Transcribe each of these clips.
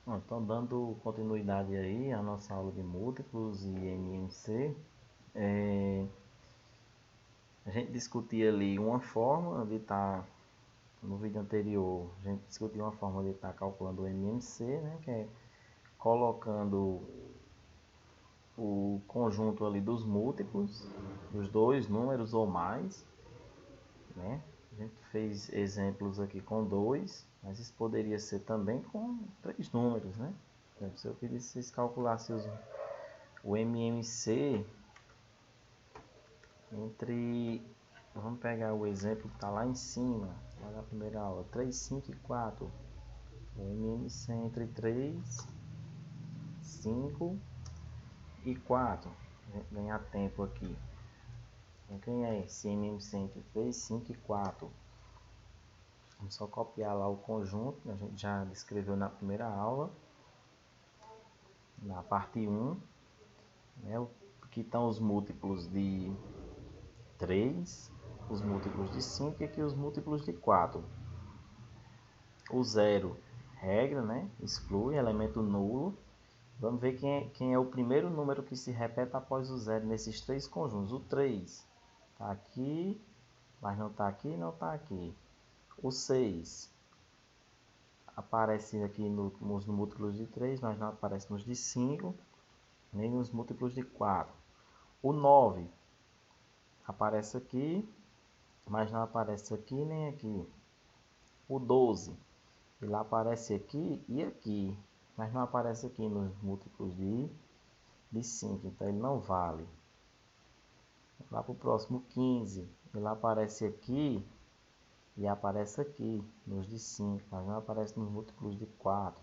Bom, então, dando continuidade aí à nossa aula de múltiplos e MMC, a gente discutia ali uma forma de estar, no vídeo anterior, a gente discutiu uma forma de estar calculando o MMC, né, que é colocando o conjunto ali dos múltiplos, dos dois números ou mais, né? A gente fez exemplos aqui com dois, mas isso poderia ser também com três números, né? Então, se eu pedisse que vocês calculassem o MMC entre, vamos pegar o exemplo que está lá em cima, lá na primeira aula, 3, 5 e 4. O MMC entre 3, 5 e 4. Ganhar tempo aqui. Então, quem é esse MMC entre 3, 5 e 4? Vamos só copiar lá o conjunto, que a gente já descreveu na primeira aula, na parte 1, né? Aqui estão os múltiplos de 3, os múltiplos de 5 e aqui os múltiplos de 4. O zero, regra, né? Exclui, elemento nulo. Vamos ver quem é o primeiro número que se repete após o zero nesses três conjuntos. O 3 está aqui, mas não está aqui, não está aqui. O 6 aparece aqui nos múltiplos de 3, mas não aparece nos de 5, nem nos múltiplos de 4. O 9 aparece aqui, mas não aparece aqui nem aqui. O 12, ele aparece aqui e aqui, mas não aparece aqui nos múltiplos de 5, então ele não vale. Lá para o próximo 15, ele aparece aqui e aparece aqui nos de 5, mas não aparece nos múltiplos de 4.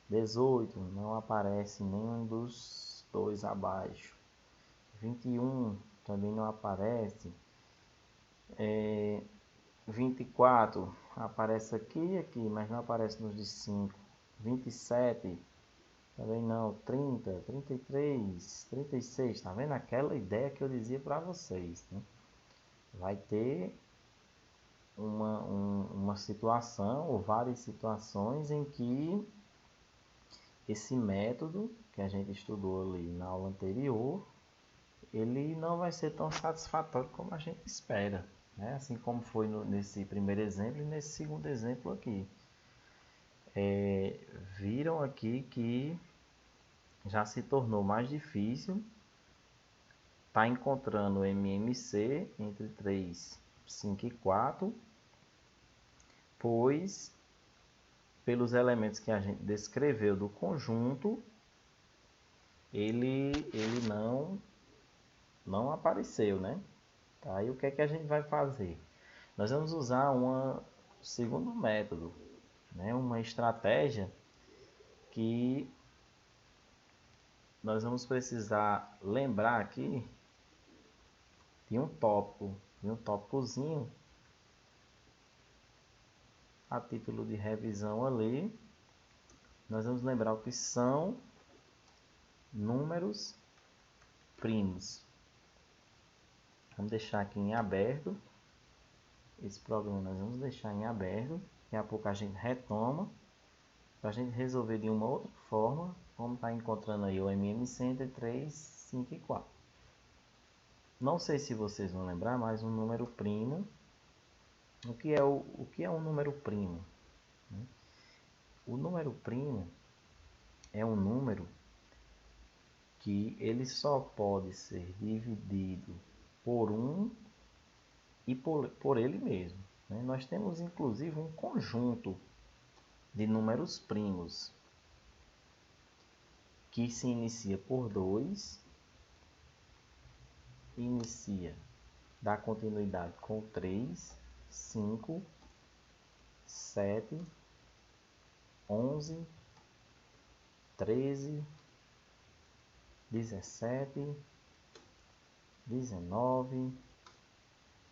18, não aparece nenhum dos dois abaixo. 21 também não aparece. 24 aparece aqui e aqui, mas não aparece nos de 5. 27 também não. 30, 33, 36. Tá vendo aquela ideia que eu dizia para vocês, né? Vai ter uma situação ou várias situações em que esse método que a gente estudou ali na aula anterior, ele não vai ser tão satisfatório como a gente espera, né? Assim como foi nesse primeiro exemplo e nesse segundo exemplo aqui. Viram aqui que já se tornou mais difícil estar encontrando o MMC entre 3, 5 e 4, pois pelos elementos que a gente descreveu do conjunto, ele não apareceu, né? Tá? E o que é que a gente vai fazer? Nós vamos usar um segundo método, né? Uma estratégia que nós vamos precisar lembrar aqui de um tópicozinho a título de revisão ali. Nós vamos lembrar o que são números primos. Vamos deixar aqui em aberto. Esse programa nós vamos deixar em aberto. Daqui a pouco a gente retoma para a gente resolver de uma outra forma. Vamos estar encontrando aí o MMC entre 3, 5 e 4. Não sei se vocês vão lembrar, mas um número primo. O que é um número primo? O número primo é um número que ele só pode ser dividido por um e por ele mesmo, né? Nós temos inclusive um conjunto de números primos que se inicia por 2, dá continuidade com 3, 5, 7, 11, 13, 17, 19,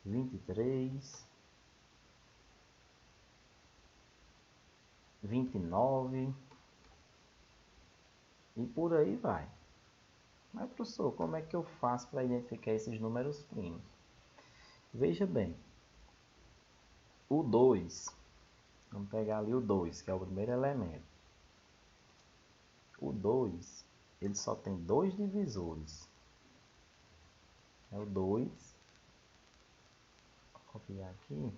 23, 29 e por aí vai. Mas, professor, como é que eu faço para identificar esses números primos? Veja bem, o 2, vamos pegar ali o 2, que é o primeiro elemento. o 2, ele só tem dois divisores. É o 2. Vou copiar aqui,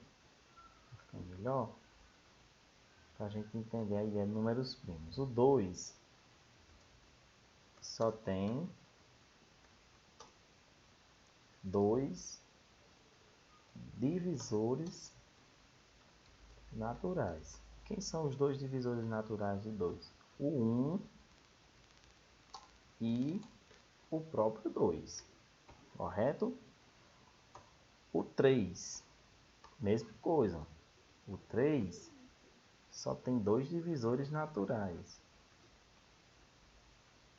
para ficar melhor, para a gente entender a ideia de números primos. O 2 só tem dois divisores naturais. Quem são os dois divisores naturais de 2? O 1 e o próprio 2, correto? O 3, mesma coisa. O 3 só tem dois divisores naturais.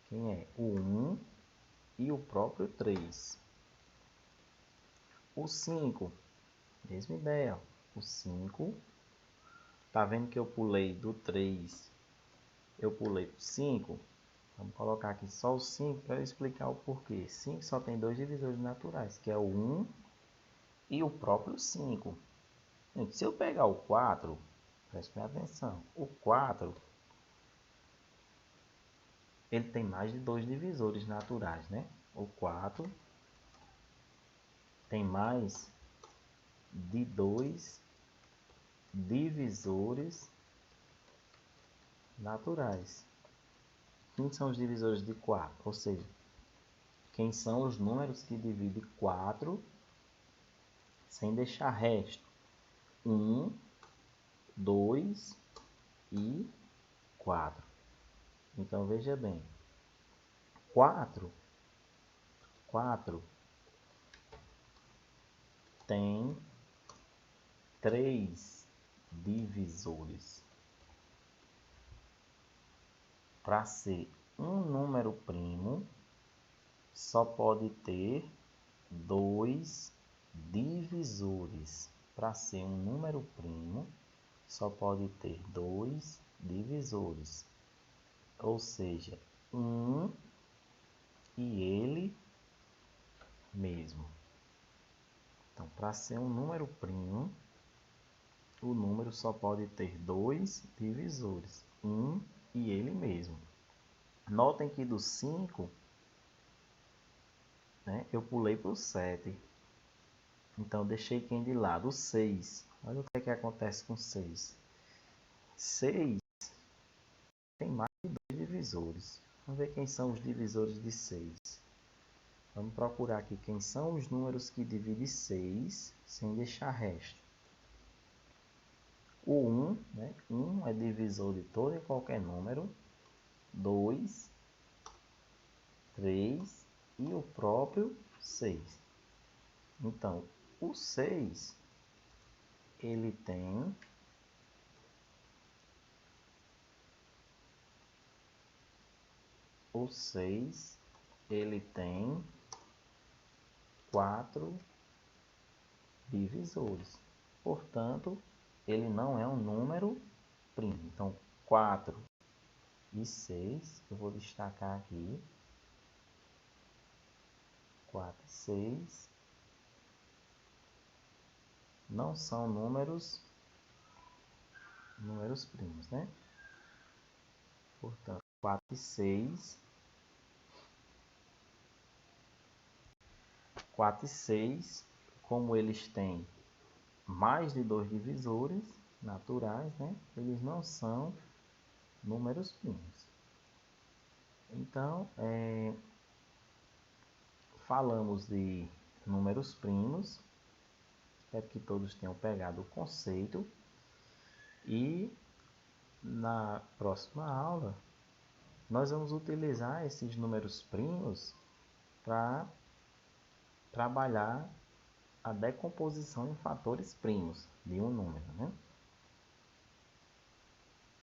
Quem é? O 1 e o próprio 3. O 5, mesma ideia. O 5, tá vendo que eu pulei do 3, eu pulei para o 5? Vamos colocar aqui só o 5 para explicar o porquê. 5 só tem dois divisores naturais, que é o 1 e o próprio 5. Se eu pegar o 4, preste atenção, o 4, ele tem mais de dois divisores naturais, né? O 4 tem mais de dois divisores naturais. Quem são os divisores de 4? Ou seja, quem são os números que dividem 4 sem deixar resto? 1, 2 e 4. Então, veja bem. 4 tem 3 divisores. Para ser um número primo, só pode ter dois divisores. Para ser um número primo, só pode ter dois divisores. Ou seja, 1 e ele mesmo. Então, para ser um número primo, o número só pode ter dois divisores, 1 e ele mesmo. Notem que do 5, né, eu pulei para o 7. Então, deixei quem de lado? O 6. Olha o que é que acontece com 6. 6 tem mais de dois divisores. Vamos ver quem são os divisores de 6. Vamos procurar aqui quem são os números que dividem 6 sem deixar resto. O 1, né? 1 é divisor de todo e qualquer número. 2, 3 e o próprio 6. Então, o 6, ele tem o 6, ele tem 4 divisores. Portanto, ele não é um número primo. Então, 4 e 6, eu vou destacar aqui. 4 e 6 não são números primos, né? Portanto, 4 e 6, 4 e 6, como eles têm mais de dois divisores naturais, né? Eles não são números primos. Então, falamos de números primos. Espero que todos tenham pegado o conceito. E na próxima aula, nós vamos utilizar esses números primos para trabalhar a decomposição em fatores primos de um número, né?